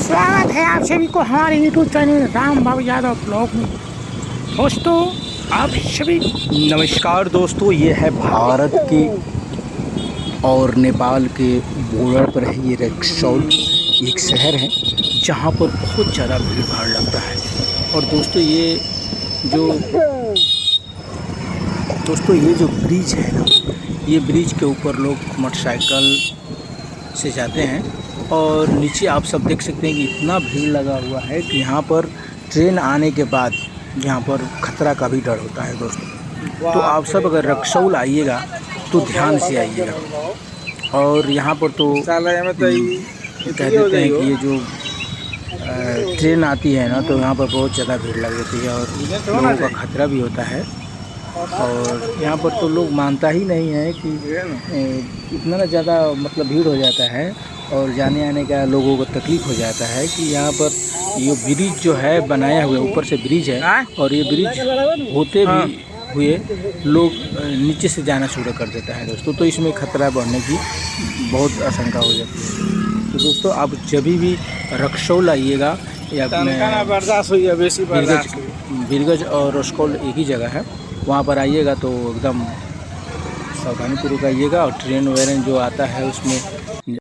स्वागत है आप सभी को हमारे यूट्यूब चैनल राम बाबू यादव ब्लॉग में। दोस्तों आप सभी नमस्कार दोस्तों, ये है भारत के और नेपाल के बॉर्डर पर है ये रक्सौल। एक शहर है जहाँ पर बहुत ज़्यादा भीड़ भाड़ लगता है। और दोस्तों ये जो ब्रिज है ना, ये ब्रिज के ऊपर लोग मोटरसाइकिल से जाते हैं। और नीचे आप सब देख सकते हैं कि इतना भीड़ लगा हुआ है कि यहाँ पर ट्रेन आने के बाद यहाँ पर खतरा का भी डर होता है दोस्तों। तो आप सब अगर रक्सौल आइएगा तो ध्यान से आइएगा। और यहाँ पर तो कह देते हैं कि ये जो ट्रेन आती है ना, तो यहाँ पर बहुत ज़्यादा भीड़ लग जाती है और लोगों का खतरा भी होता है। और यहाँ पर तो लोग मानता ही नहीं है कि इतना ज़्यादा मतलब भीड़ हो जाता है और जाने आने का लोगों को तकलीफ़ हो जाता है कि यहाँ पर ये ब्रिज जो है बनाया हुआ, ऊपर से ब्रिज है और ये ब्रिज होते भी हुए लोग नीचे से जाना शुरू कर देता है दोस्तों। तो इसमें खतरा बढ़ने की बहुत आशंका हो जाती है। तो दोस्तों आप जब भी रक्सौल आइएगा या बिरगज और रक्सौल एक ही जगह है, वहाँ पर आइएगा तो एकदम सावधानीपूर्वक आइएगा। और ट्रेन वगैरह जो आता है उसमें